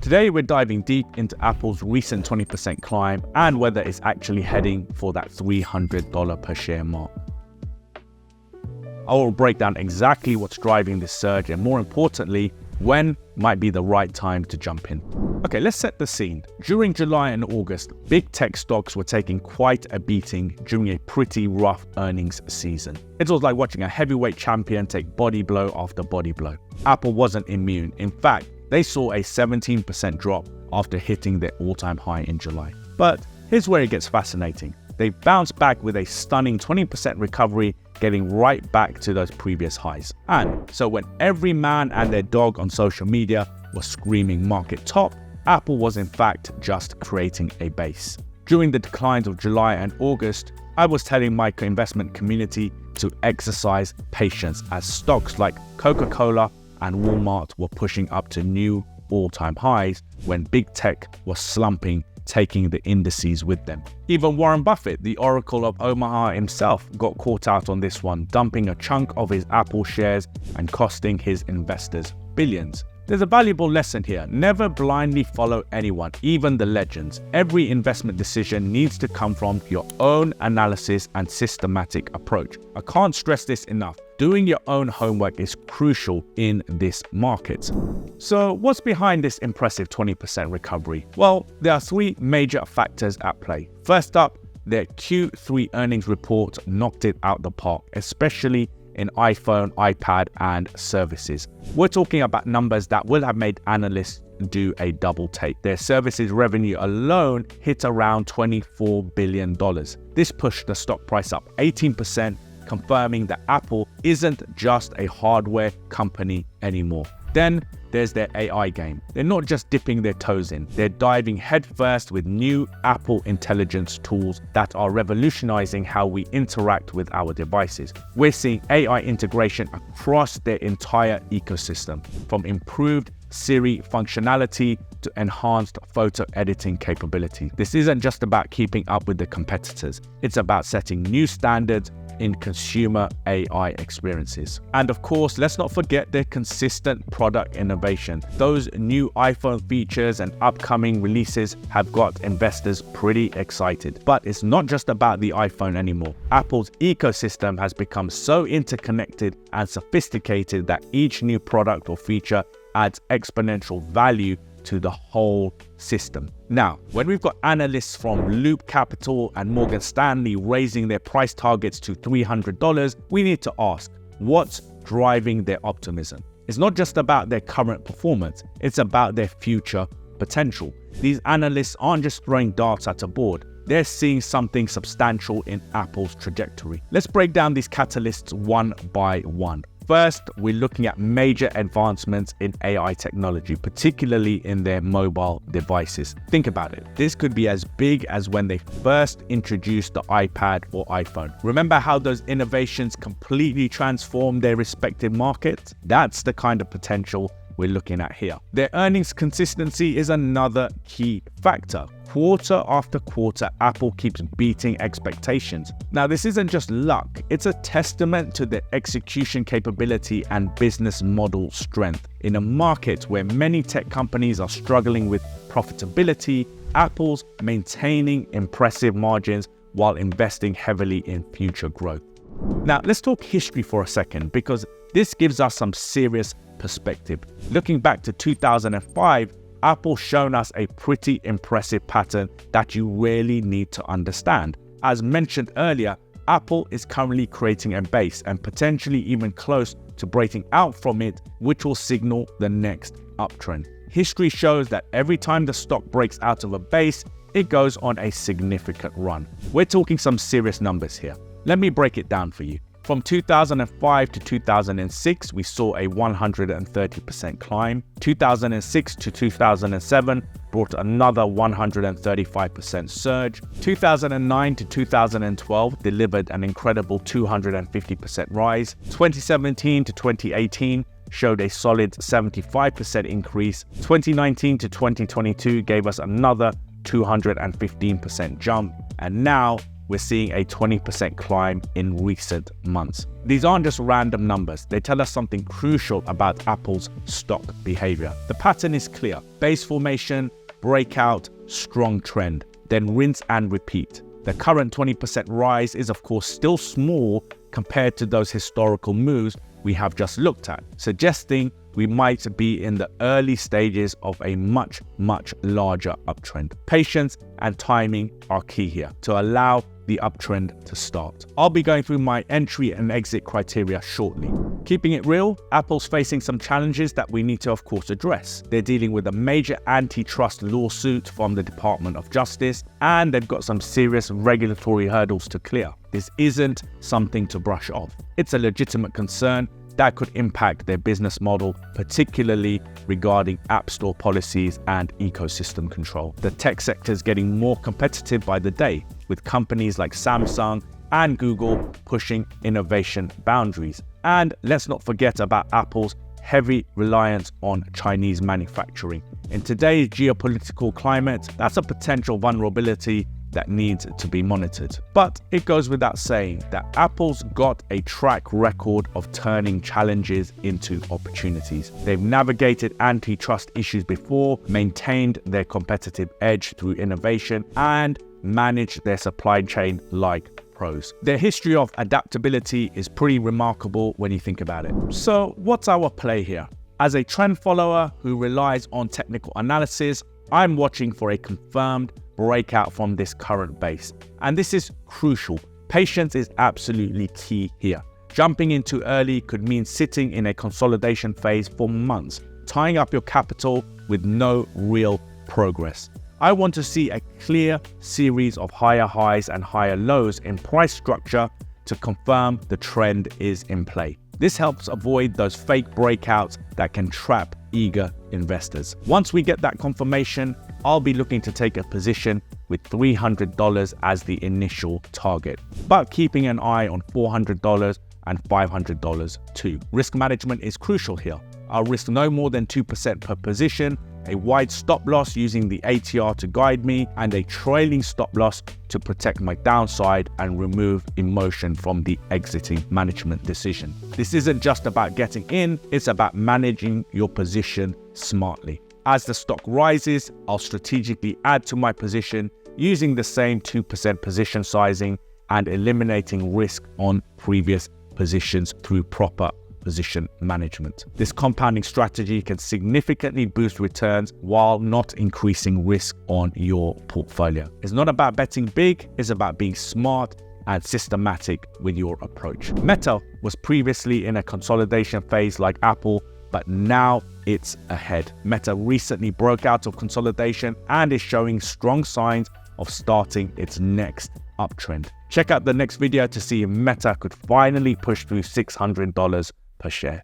Today we're diving deep into Apple's recent 20% climb and whether it's actually heading for that $300 per share mark. I will break down exactly what's driving this surge and, more importantly, when might be the right time to jump in. Okay, let's set the scene. During July and August, big tech stocks were taking quite a beating during a pretty rough earnings season. It was like watching a heavyweight champion take body blow after body blow. Apple wasn't immune. In fact, they saw a 17% drop after hitting their all-time high in July. But here's where it gets fascinating. They bounced back with a stunning 20% recovery, getting right back to those previous highs. And so when every man and their dog on social media was screaming market top, Apple was in fact just creating a base. During the declines of July and August, I was telling my investment community to exercise patience as stocks like Coca-Cola and Walmart were pushing up to new all-time highs when big tech was slumping, taking the indices with them. Even Warren Buffett, the Oracle of Omaha himself, got caught out on this one, dumping a chunk of his Apple shares and costing his investors billions. There's a valuable lesson here. Never blindly follow anyone, even the legends. Every investment decision needs to come from your own analysis and systematic approach. I can't stress this enough. Doing your own homework is crucial in this market. So what's behind this impressive 20% recovery? Well, there are three major factors at play. First up, their Q3 earnings report knocked it out the park, especially in iPhone, iPad, and services. We're talking about numbers that will have made analysts do a double take. Their services revenue alone hit around $24 billion. This pushed the stock price up 18%, confirming that Apple isn't just a hardware company anymore. Then there's their AI game. They're not just dipping their toes in, they're diving headfirst with new Apple intelligence tools that are revolutionizing how we interact with our devices. We're seeing AI integration across their entire ecosystem, from improved Siri functionality to enhanced photo editing capability. This isn't just about keeping up with the competitors, it's about setting new standards in consumer AI experiences. And of course, let's not forget their consistent product innovation. Those new iPhone features and upcoming releases have got investors pretty excited. But it's not just about the iPhone anymore. Apple's ecosystem has become so interconnected and sophisticated that each new product or feature adds exponential value to the whole system. Now, when we've got analysts from Loop Capital and Morgan Stanley raising their price targets to $300, we need to ask, what's driving their optimism? It's not just about their current performance, it's about their future potential. These analysts aren't just throwing darts at a board, they're seeing something substantial in Apple's trajectory. Let's break down these catalysts one by one. First, we're looking at major advancements in AI technology, particularly in their mobile devices. Think about it. This could be as big as when they first introduced the iPad or iPhone. Remember how those innovations completely transformed their respective markets? That's the kind of potential we're looking at here. Their earnings consistency is another key factor. Quarter after quarter, Apple keeps beating expectations. Now, this isn't just luck, it's a testament to their execution capability and business model strength. In a market where many tech companies are struggling with profitability, Apple's maintaining impressive margins while investing heavily in future growth. Now, let's talk history for a second, because this gives us some serious perspective. Looking back to 2005, Apple's shown us a pretty impressive pattern that you really need to understand. As mentioned earlier, Apple is currently creating a base and potentially even close to breaking out from it, which will signal the next uptrend. History shows that every time the stock breaks out of a base, it goes on a significant run. We're talking some serious numbers here. Let me break it down for you. From 2005 to 2006, we saw a 130% climb. 2006 to 2007 brought another 135% surge. 2009 to 2012 delivered an incredible 250% rise. 2017 to 2018 showed a solid 75% increase. 2019 to 2022 gave us another 215% jump. And now we're seeing a 20% climb in recent months. These aren't just random numbers. They tell us something crucial about Apple's stock behavior. The pattern is clear. Base formation, breakout, strong trend, then rinse and repeat. The current 20% rise is of course still small compared to those historical moves we have just looked at, suggesting we might be in the early stages of a much larger uptrend. Patience and timing are key here to allow the uptrend to start. I'll be going through my entry and exit criteria shortly. Keeping it real, Apple's facing some challenges that we need to of course address. They're dealing with a major antitrust lawsuit from the Department of Justice, and they've got some serious regulatory hurdles to clear. This isn't something to brush off. It's a legitimate concern that could impact their business model, particularly regarding App Store policies and ecosystem control. The tech sector is getting more competitive by the day, with companies like Samsung and Google pushing innovation boundaries. And let's not forget about Apple's heavy reliance on Chinese manufacturing. In today's geopolitical climate, that's a potential vulnerability that needs to be monitored. But it goes without saying that Apple's got a track record of turning challenges into opportunities. They've navigated antitrust issues before, maintained their competitive edge through innovation, and managed their supply chain like pros. Their history of adaptability is pretty remarkable when you think about it. So what's our play here? As a trend follower who relies on technical analysis, I'm watching for a confirmed breakout from this current base. And this is crucial. Patience is absolutely key here. Jumping in too early could mean sitting in a consolidation phase for months, tying up your capital with no real progress. I want to see a clear series of higher highs and higher lows in price structure to confirm the trend is in play. This helps avoid those fake breakouts that can trap eager investors. Once we get that confirmation, I'll be looking to take a position with $300 as the initial target, but keeping an eye on $400 and $500 too. Risk management is crucial here. I'll risk no more than 2% per position, a wide stop loss using the ATR to guide me, and a trailing stop loss to protect my downside and remove emotion from the exiting management decision. This isn't just about getting in, it's about managing your position smartly. As the stock rises, I'll strategically add to my position using the same 2% position sizing and eliminating risk on previous positions through proper position management. This compounding strategy can significantly boost returns while not increasing risk on your portfolio. It's not about betting big, it's about being smart and systematic with your approach. Meta was previously in a consolidation phase like Apple, but now it's ahead. Meta recently broke out of consolidation and is showing strong signs of starting its next uptrend. Check out the next video to see if Meta could finally push through $600 per share.